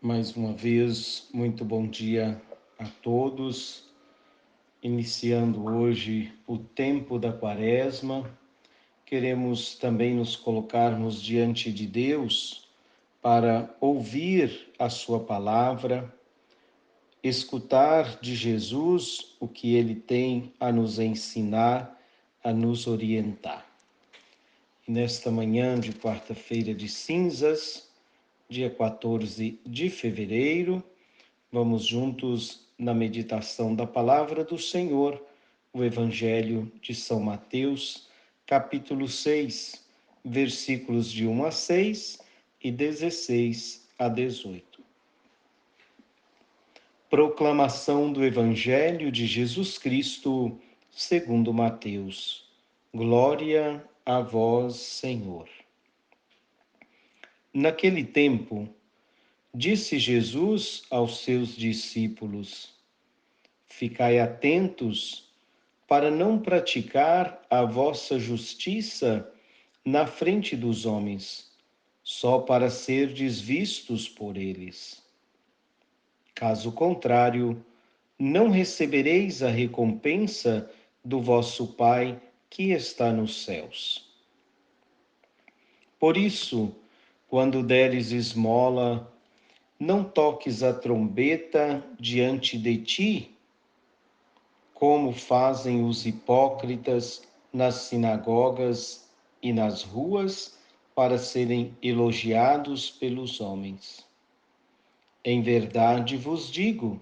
Mais uma vez, muito bom dia a todos. Iniciando hoje o tempo da Quaresma, queremos também nos colocarmos diante de Deus para ouvir a Sua palavra, escutar de Jesus o que Ele tem a nos ensinar, a nos orientar. E nesta manhã de quarta-feira de cinzas, dia 14 de fevereiro, vamos juntos na meditação da palavra do Senhor, o Evangelho de São Mateus, capítulo 6, versículos de 1 a 6 e 16 a 18. Proclamação do Evangelho de Jesus Cristo, segundo Mateus. Glória a vós, Senhor. Naquele tempo, disse Jesus aos seus discípulos: Ficai atentos para não praticar a vossa justiça na frente dos homens, só para serdes vistos por eles. Caso contrário, não recebereis a recompensa do vosso Pai que está nos céus. Por isso, quando deres esmola, não toques a trombeta diante de ti, como fazem os hipócritas nas sinagogas e nas ruas, para serem elogiados pelos homens. Em verdade vos digo,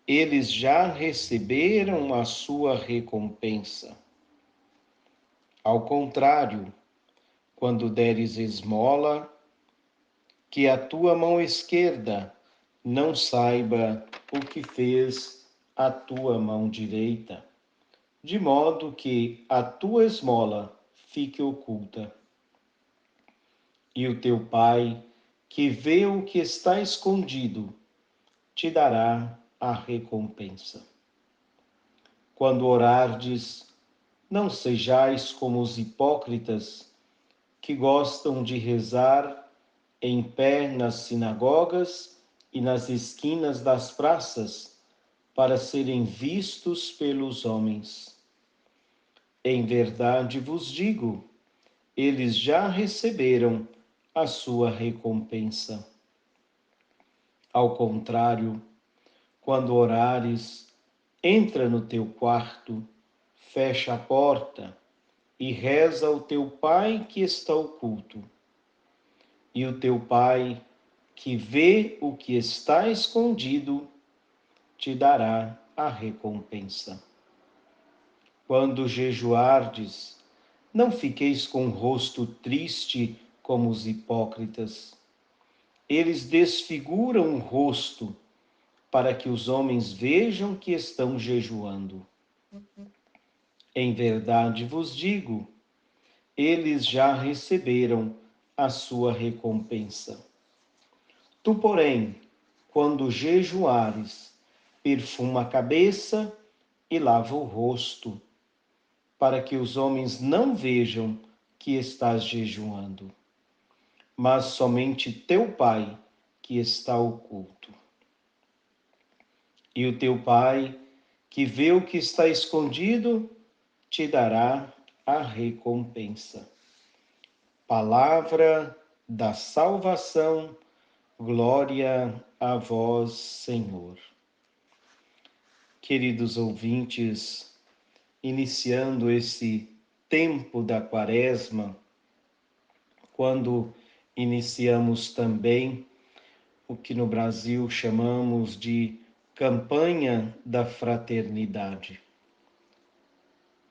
eles já receberam a sua recompensa. Ao contrário, quando deres esmola, que a tua mão esquerda não saiba o que fez a tua mão direita, de modo que a tua esmola fique oculta. E o teu Pai, que vê o que está escondido, te dará a recompensa. Quando orardes, não sejais como os hipócritas, que gostam de rezar em pé nas sinagogas e nas esquinas das praças, para serem vistos pelos homens. Em verdade vos digo, eles já receberam a sua recompensa. Ao contrário, quando orares, entra no teu quarto, fecha a porta e reza ao teu Pai que está oculto. E o teu Pai, que vê o que está escondido, te dará a recompensa. Quando jejuardes, não fiqueis com o rosto triste como os hipócritas. Eles desfiguram o rosto para que os homens vejam que estão jejuando. Em verdade vos digo, eles já receberam a sua recompensa. Tu, porém, quando jejuares, perfuma a cabeça e lava o rosto, para que os homens não vejam que estás jejuando, mas somente teu Pai que está oculto. E o teu Pai, que vê o que está escondido, te dará a recompensa. Palavra da salvação, glória a vós, Senhor. Queridos ouvintes, iniciando esse tempo da Quaresma, quando iniciamos também o que no Brasil chamamos de campanha da fraternidade.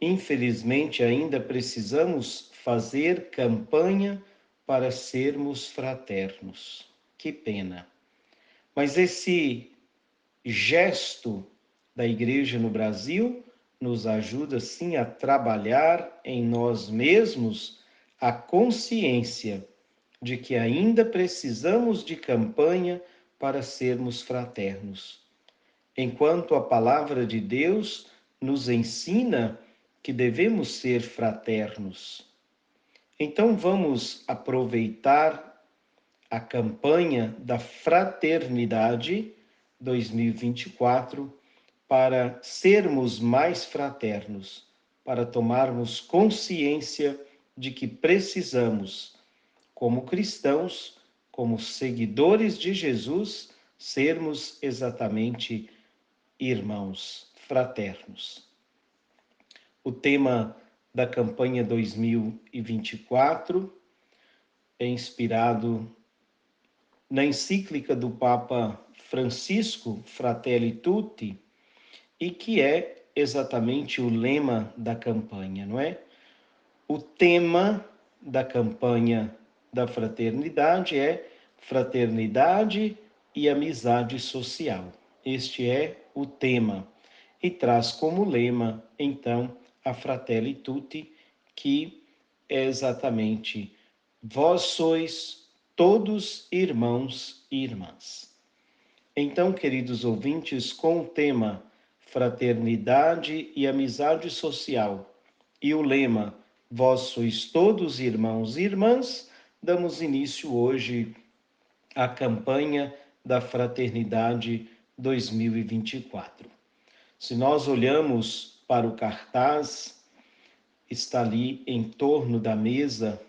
Infelizmente, ainda precisamos fazer campanha para sermos fraternos. Que pena. Mas esse gesto da Igreja no Brasil nos ajuda, sim, a trabalhar em nós mesmos a consciência de que ainda precisamos de campanha para sermos fraternos. Enquanto a palavra de Deus nos ensina que devemos ser fraternos. Então vamos aproveitar a campanha da Fraternidade 2024 para sermos mais fraternos, para tomarmos consciência de que precisamos, como cristãos, como seguidores de Jesus, sermos exatamente irmãos, fraternos. O tema da campanha 2024 é inspirado na encíclica do Papa Francisco, Fratelli Tutti, e que é exatamente o lema da campanha, não é? O tema da campanha da fraternidade é fraternidade e amizade social. Este é o tema. E traz como lema, então, a Fratelli Tutti, que é exatamente: vós sois todos irmãos e irmãs. Então, queridos ouvintes, com o tema Fraternidade e Amizade Social e o lema Vós sois todos irmãos e irmãs, damos início hoje à campanha da Fraternidade 2024. Se nós olhamos para o cartaz, está ali em torno da mesa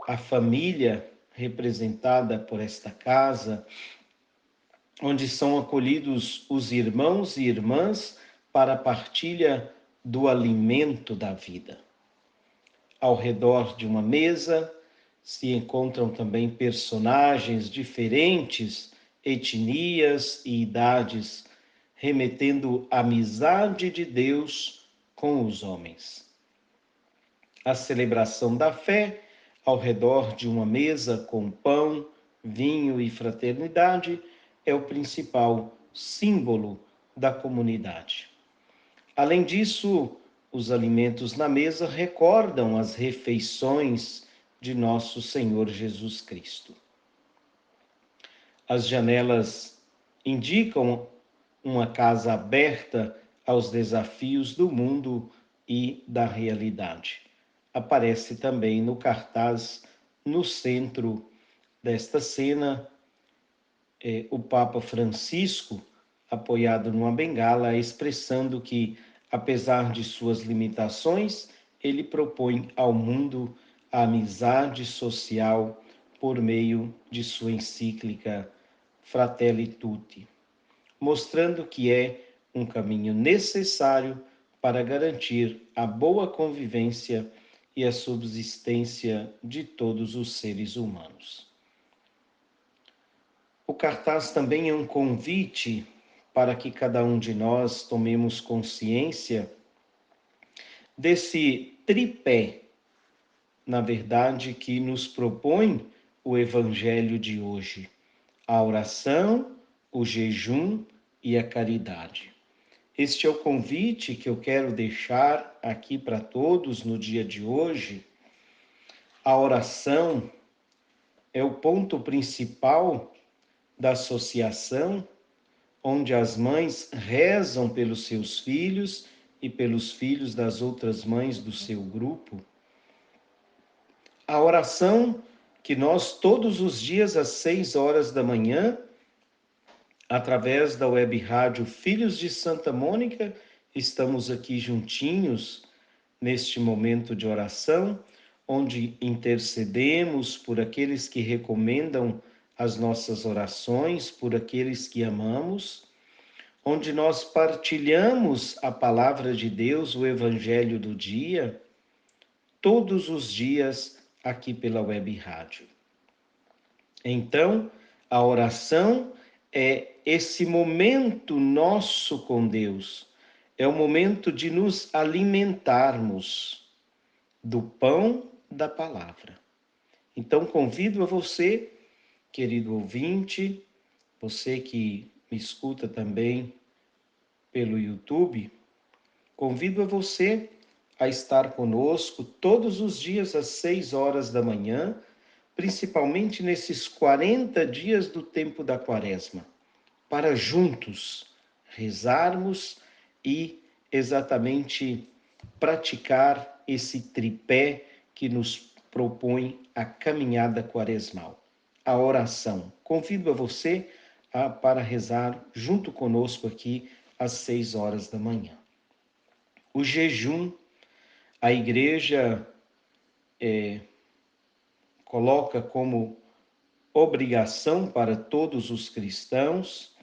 a família representada por esta casa, onde são acolhidos os irmãos e irmãs para a partilha do alimento da vida. Ao redor de uma mesa se encontram também personagens diferentes, etnias e idades, remetendo a amizade de Deus com os homens. A celebração da fé ao redor de uma mesa com pão, vinho e fraternidade é o principal símbolo da comunidade. Além disso, os alimentos na mesa recordam as refeições de nosso Senhor Jesus Cristo. As janelas indicam uma casa aberta aos desafios do mundo e da realidade. Aparece também no cartaz, no centro desta cena, o Papa Francisco, apoiado numa bengala, expressando que, apesar de suas limitações, ele propõe ao mundo a amizade social por meio de sua encíclica Fratelli Tutti, mostrando que é um caminho necessário para garantir a boa convivência e a subsistência de todos os seres humanos. O cartaz também é um convite para que cada um de nós tomemos consciência desse tripé, na verdade, que nos propõe o Evangelho de hoje: a oração, o jejum e a caridade. Este é o convite que eu quero deixar aqui para todos no dia de hoje. A oração é o ponto principal da associação, onde as mães rezam pelos seus filhos e pelos filhos das outras mães do seu grupo. A oração que nós todos os dias às 6 horas da manhã, através da web rádio Filhos de Santa Mônica, estamos aqui juntinhos neste momento de oração, onde intercedemos por aqueles que recomendam as nossas orações, por aqueles que amamos, onde nós partilhamos a palavra de Deus, o Evangelho do dia, todos os dias aqui pela web rádio. Então, a oração é esse momento nosso com Deus, é o momento de nos alimentarmos do pão da palavra. Então, convido a você, querido ouvinte, você que me escuta também pelo YouTube, convido a você a estar conosco todos os dias às 6 horas da manhã, principalmente nesses 40 dias do tempo da Quaresma, para juntos rezarmos e exatamente praticar esse tripé que nos propõe a caminhada quaresmal: a oração. Convido a você para rezar junto conosco aqui às 6 horas da manhã. O jejum, a igreja coloca como obrigação para todos os cristãos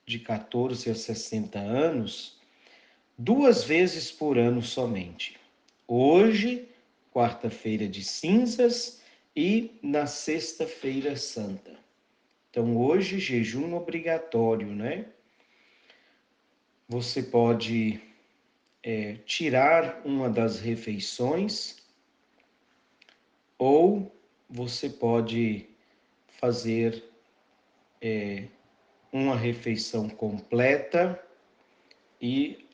de 14 a 60 anos, 2 vezes por ano somente. Hoje, quarta-feira de cinzas e na sexta-feira santa. Então, hoje, jejum obrigatório, né? Você pode tirar uma das refeições ou você pode fazer uma refeição completa e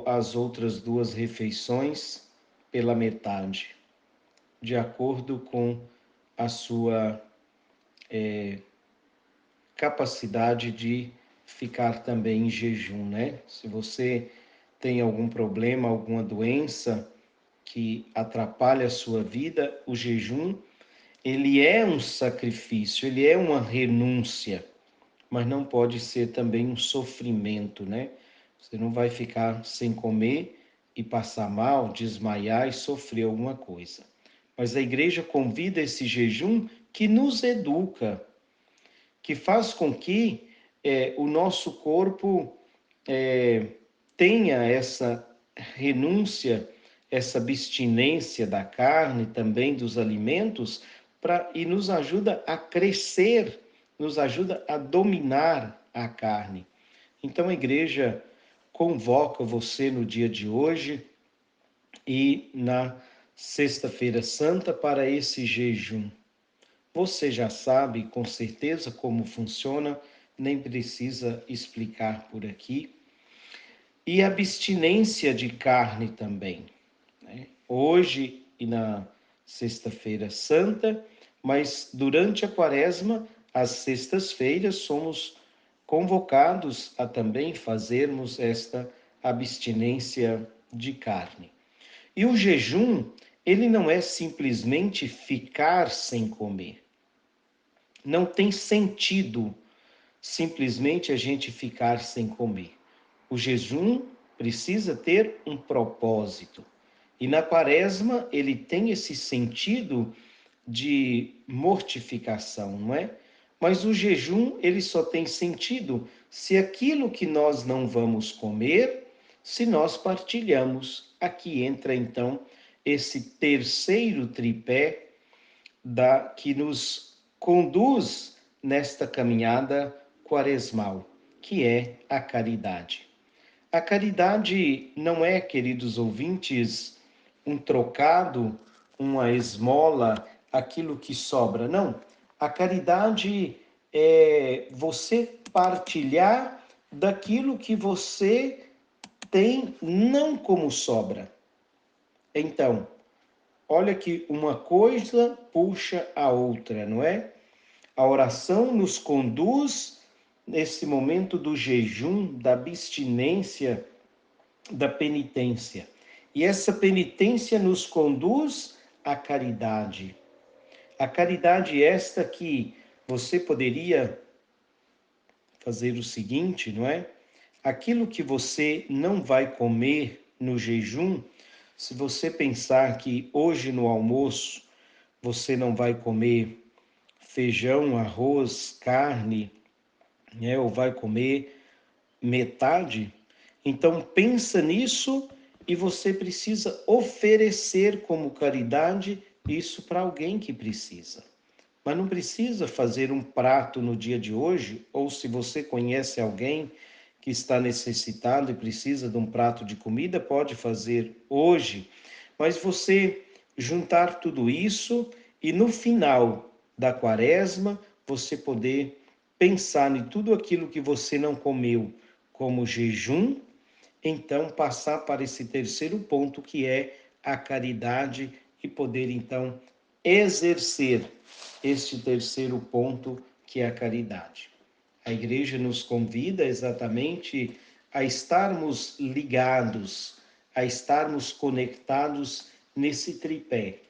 as outras 2 refeições pela metade, de acordo com a sua capacidade de ficar também em jejum, né? Se você tem algum problema, alguma doença que atrapalha a sua vida, o jejum, ele é um sacrifício, ele é uma renúncia, mas não pode ser também um sofrimento, né? Você não vai ficar sem comer e passar mal, desmaiar e sofrer alguma coisa. Mas a igreja convida esse jejum que nos educa, que faz com que o nosso corpo tenha essa renúncia, essa abstinência da carne, também dos alimentos, e nos ajuda a crescer, nos ajuda a dominar a carne. Então a igreja convoca você no dia de hoje e na sexta-feira santa para esse jejum. Você já sabe com certeza como funciona, nem precisa explicar por aqui. E abstinência de carne também, né? Hoje e na sexta-feira santa, mas durante a quaresma, às sextas-feiras, somos convocados a também fazermos esta abstinência de carne. E o jejum, ele não é simplesmente ficar sem comer. Não tem sentido simplesmente a gente ficar sem comer. O jejum precisa ter um propósito. E na quaresma ele tem esse sentido de mortificação, não é? Mas o jejum ele só tem sentido se aquilo que nós não vamos comer, se nós partilhamos. Aqui entra então esse terceiro tripé que nos conduz nesta caminhada quaresmal, que é a caridade. A caridade não é, queridos ouvintes, um trocado, uma esmola, aquilo que sobra. Não. A caridade é você partilhar daquilo que você tem, não como sobra. Então, olha que uma coisa puxa a outra, não é? A oração nos conduz nesse momento do jejum, da abstinência, da penitência. E essa penitência nos conduz à caridade. A caridade esta que você poderia fazer o seguinte, não é? Aquilo que você não vai comer no jejum, se você pensar que hoje no almoço você não vai comer feijão, arroz, carne, né, ou vai comer metade, então pensa nisso e você precisa oferecer como caridade isso para alguém que precisa. Mas não precisa fazer um prato no dia de hoje, ou se você conhece alguém que está necessitado e precisa de um prato de comida, pode fazer hoje. Mas você juntar tudo isso e no final da quaresma você poder pensar em tudo aquilo que você não comeu como jejum, então passar para esse terceiro ponto que é a caridade e poder então exercer este terceiro ponto que é a caridade. A igreja nos convida exatamente a estarmos ligados, a estarmos conectados nesse tripé: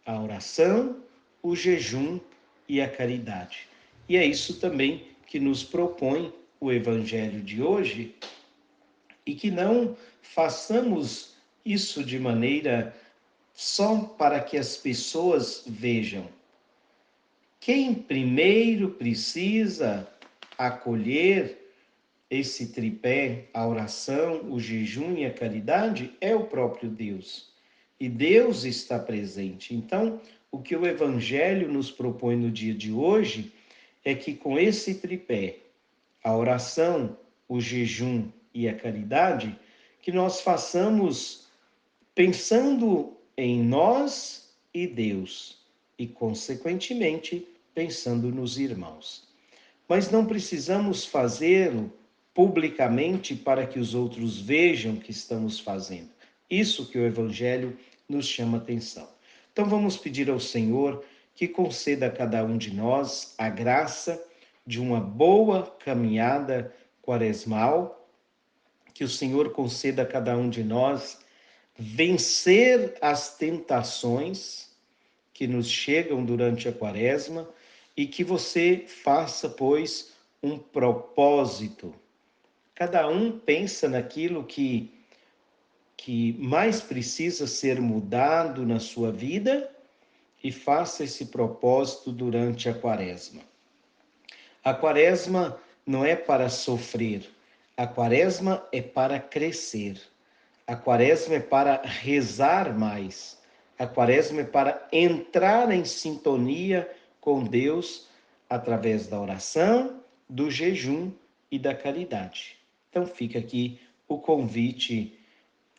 a oração, o jejum e a caridade. E é isso também que nos propõe o Evangelho de hoje, e que não façamos isso de maneira só para que as pessoas vejam. Quem primeiro precisa acolher esse tripé, a oração, o jejum e a caridade, é o próprio Deus. E Deus está presente. Então, o que o Evangelho nos propõe no dia de hoje é que com esse tripé, a oração, o jejum e a caridade, que nós façamos pensando em nós e Deus, e, consequentemente, pensando nos irmãos. Mas não precisamos fazê-lo publicamente para que os outros vejam que estamos fazendo. Isso que o Evangelho nos chama atenção. Então vamos pedir ao Senhor que conceda a cada um de nós a graça de uma boa caminhada quaresmal, que o Senhor conceda a cada um de nós vencer as tentações que nos chegam durante a quaresma e que você faça, pois, um propósito. Cada um pensa naquilo que mais precisa ser mudado na sua vida e faça esse propósito durante a quaresma. A quaresma não é para sofrer, a quaresma é para crescer. A quaresma é para rezar mais. A quaresma é para entrar em sintonia com Deus através da oração, do jejum e da caridade. Então fica aqui o convite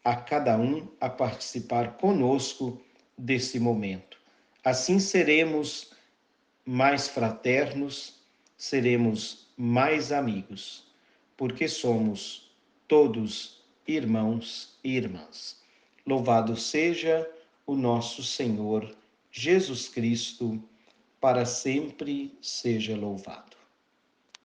a cada um a participar conosco desse momento. Assim seremos mais fraternos, seremos mais amigos, porque somos todos irmãos e irmãs. Louvado seja o nosso Senhor Jesus Cristo, para sempre seja louvado.